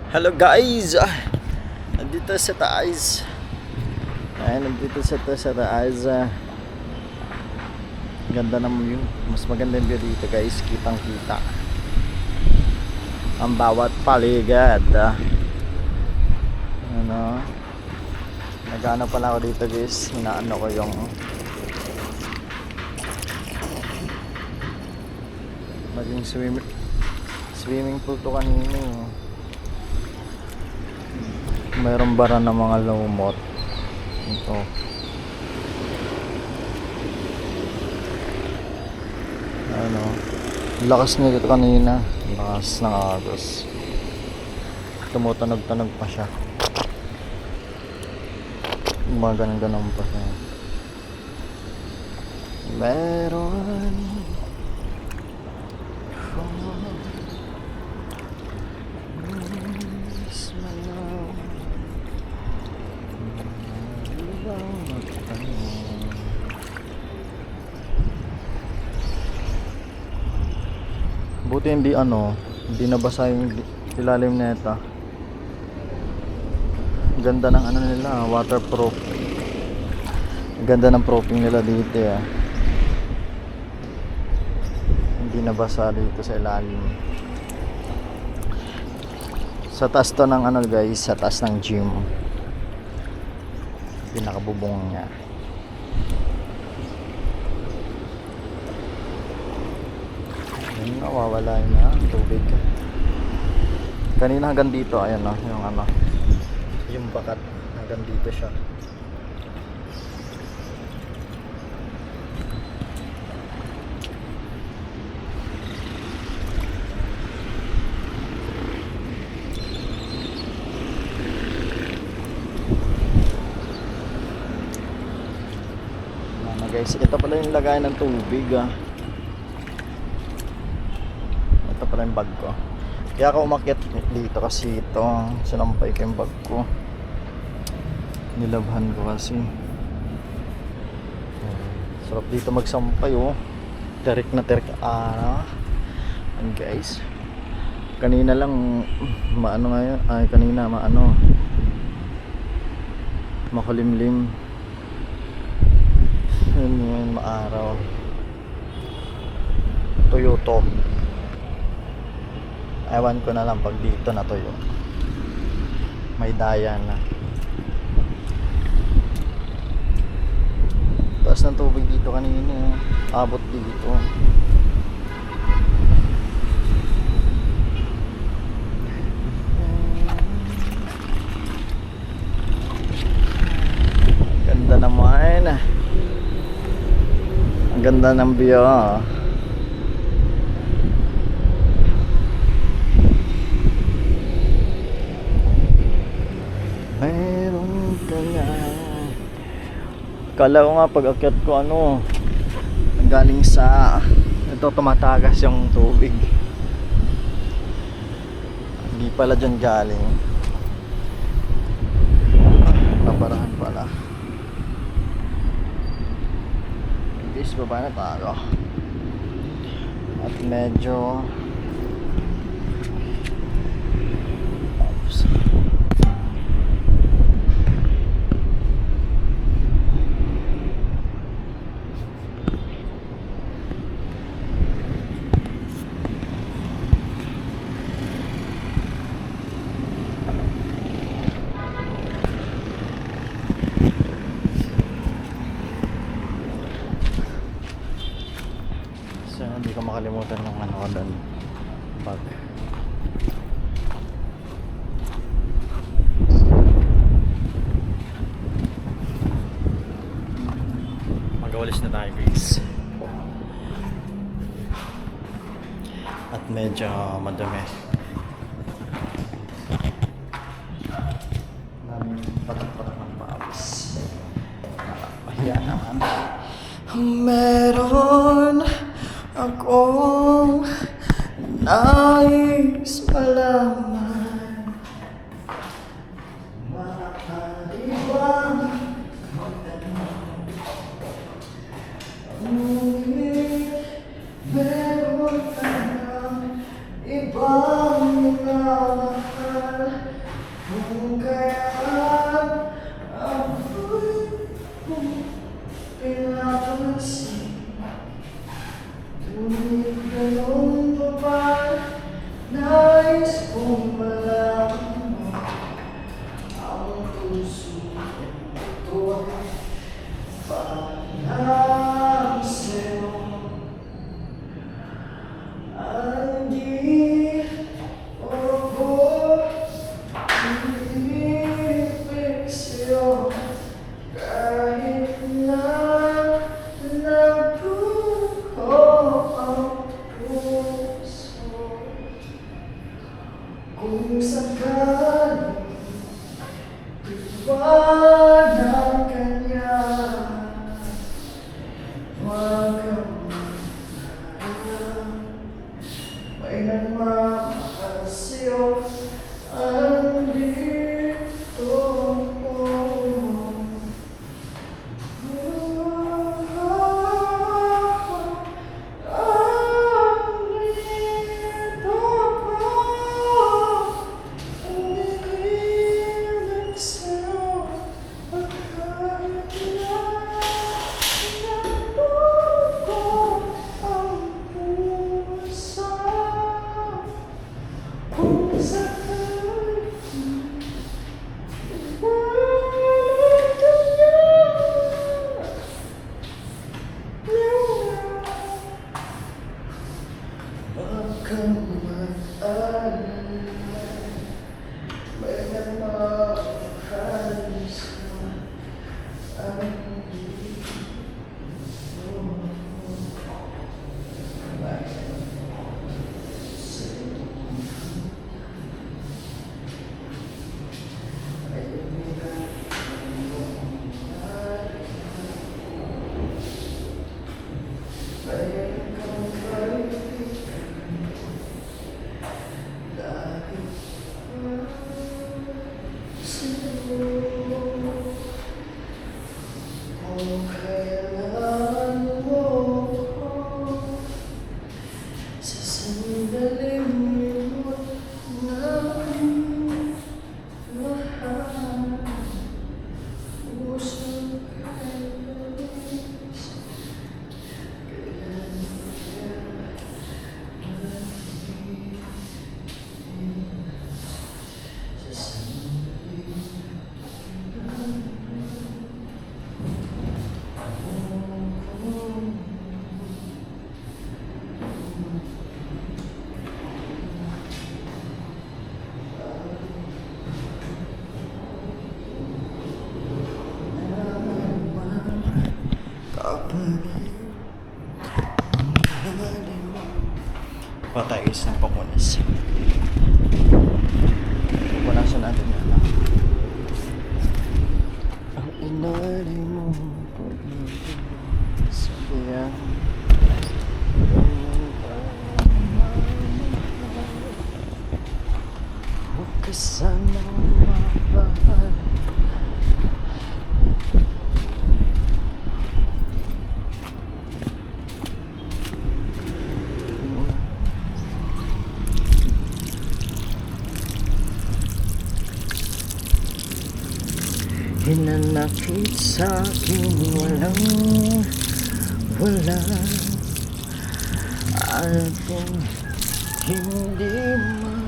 Hello guys! Nandito sa taas. Nandito sa taas. Ganda ng view. Mas maganda yung view dito guys. Kitang kita ang bawat paligid. Nagano pala ako dito guys. Hinaano ko yung maging swimming pool to kanina. Mayroong bara ng mga lumot. Ito. Lakas niya dito kanina. Lakas ng agos. Tumutunog-tunog pa siya. Mga ganun pa siya. Meron buti hindi nabasa yung ilalim neta. Ganda ng nila, waterproof. Ganda ng proofing nila dito Hindi nabasa dito sa ilalim. Sa taas to ng guys, sa taas ng gym. Pinakabubong niya. Nawawala na ang tubig. Kanina hanggang dito, ayan yung bakat hanggang dito siya. Guys, ito pala yung lagay ng tubig Ito pala yung bag ko. Kaya ako umakyat dito kasi ito sinampay ko yung bag ko. Nilabhan ko kasi. Sarap dito magsampay Terik na terik And guys, kanina lang ngayon. Kanina makulimlim. Yun maaraw. Tuyo to. Ewan ko na lang pag dito na tuyo. May daya na. Taas ng tubig dito kanina. Abot dito. Ganda naman. Ang ganda ng view. Meron ka nga. Kala ko nga pag akyat ko galing sa ito, tumatagas yung tubig. Hindi pala dyan galing. Nabarahan pala. Guys, baba na tayo. At medyo hindi ko makalimutan yung doon bag. Magawalis na tayo guys. At medyo madami. Patak-patak ng pawis. Pahiya naman. Meron akong nais malaman. Makaibang ngunit meron ka na ibang minamahal. Patayos ng pakunas. Pupunasan natin yan. Ang inalim mo sabihan. Huwag ka sanang mapahal. Hinanakit sa'kin walang wala. Alam kong hindi man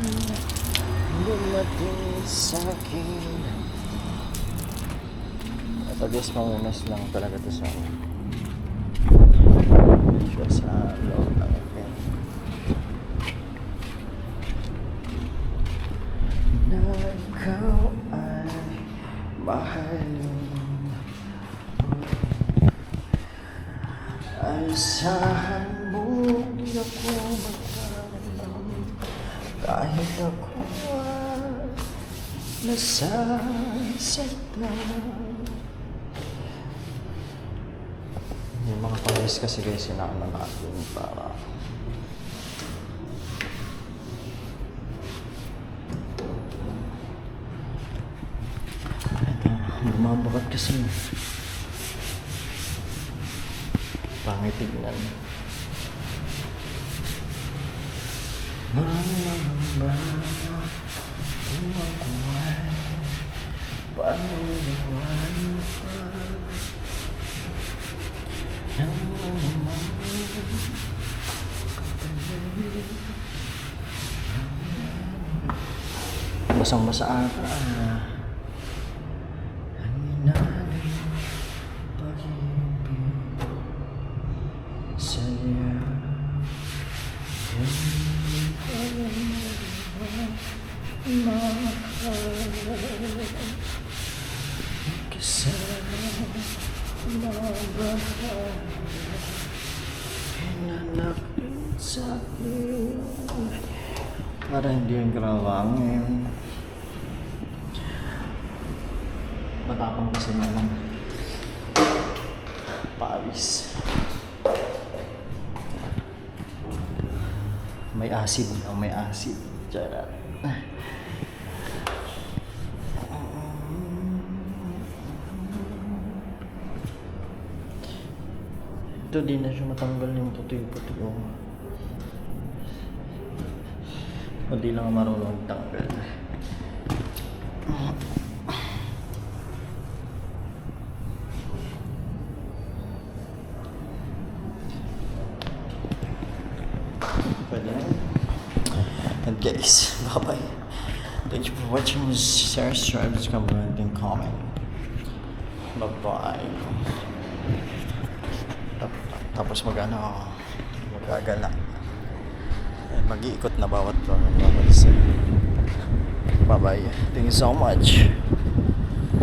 dumating sa'kin. At I guess mamunas lang talaga ito sa siya sa loob ng event. Na ikaw ay mahalin. Asahan mo ako magkaroon kahit ako ay nasasaktan. Yung mga pangis kasi guys, sinama natin para bumabakat kasi pangit tignan. Basang-basa ata. Para hindi yung karawangin. Matapang kasi naman. Pawis. May acid. May acid. Charot. Ito din na siya matanggal yung puti-puti. O di lang marunong tanggal. Pwede na. And guys, bye-bye. Thank you for watching. Share, subscribe, and comment. Bye-bye. Tapos mag-agala. Mag-iikot na bawat bansa. Bye-bye. Thank you so much.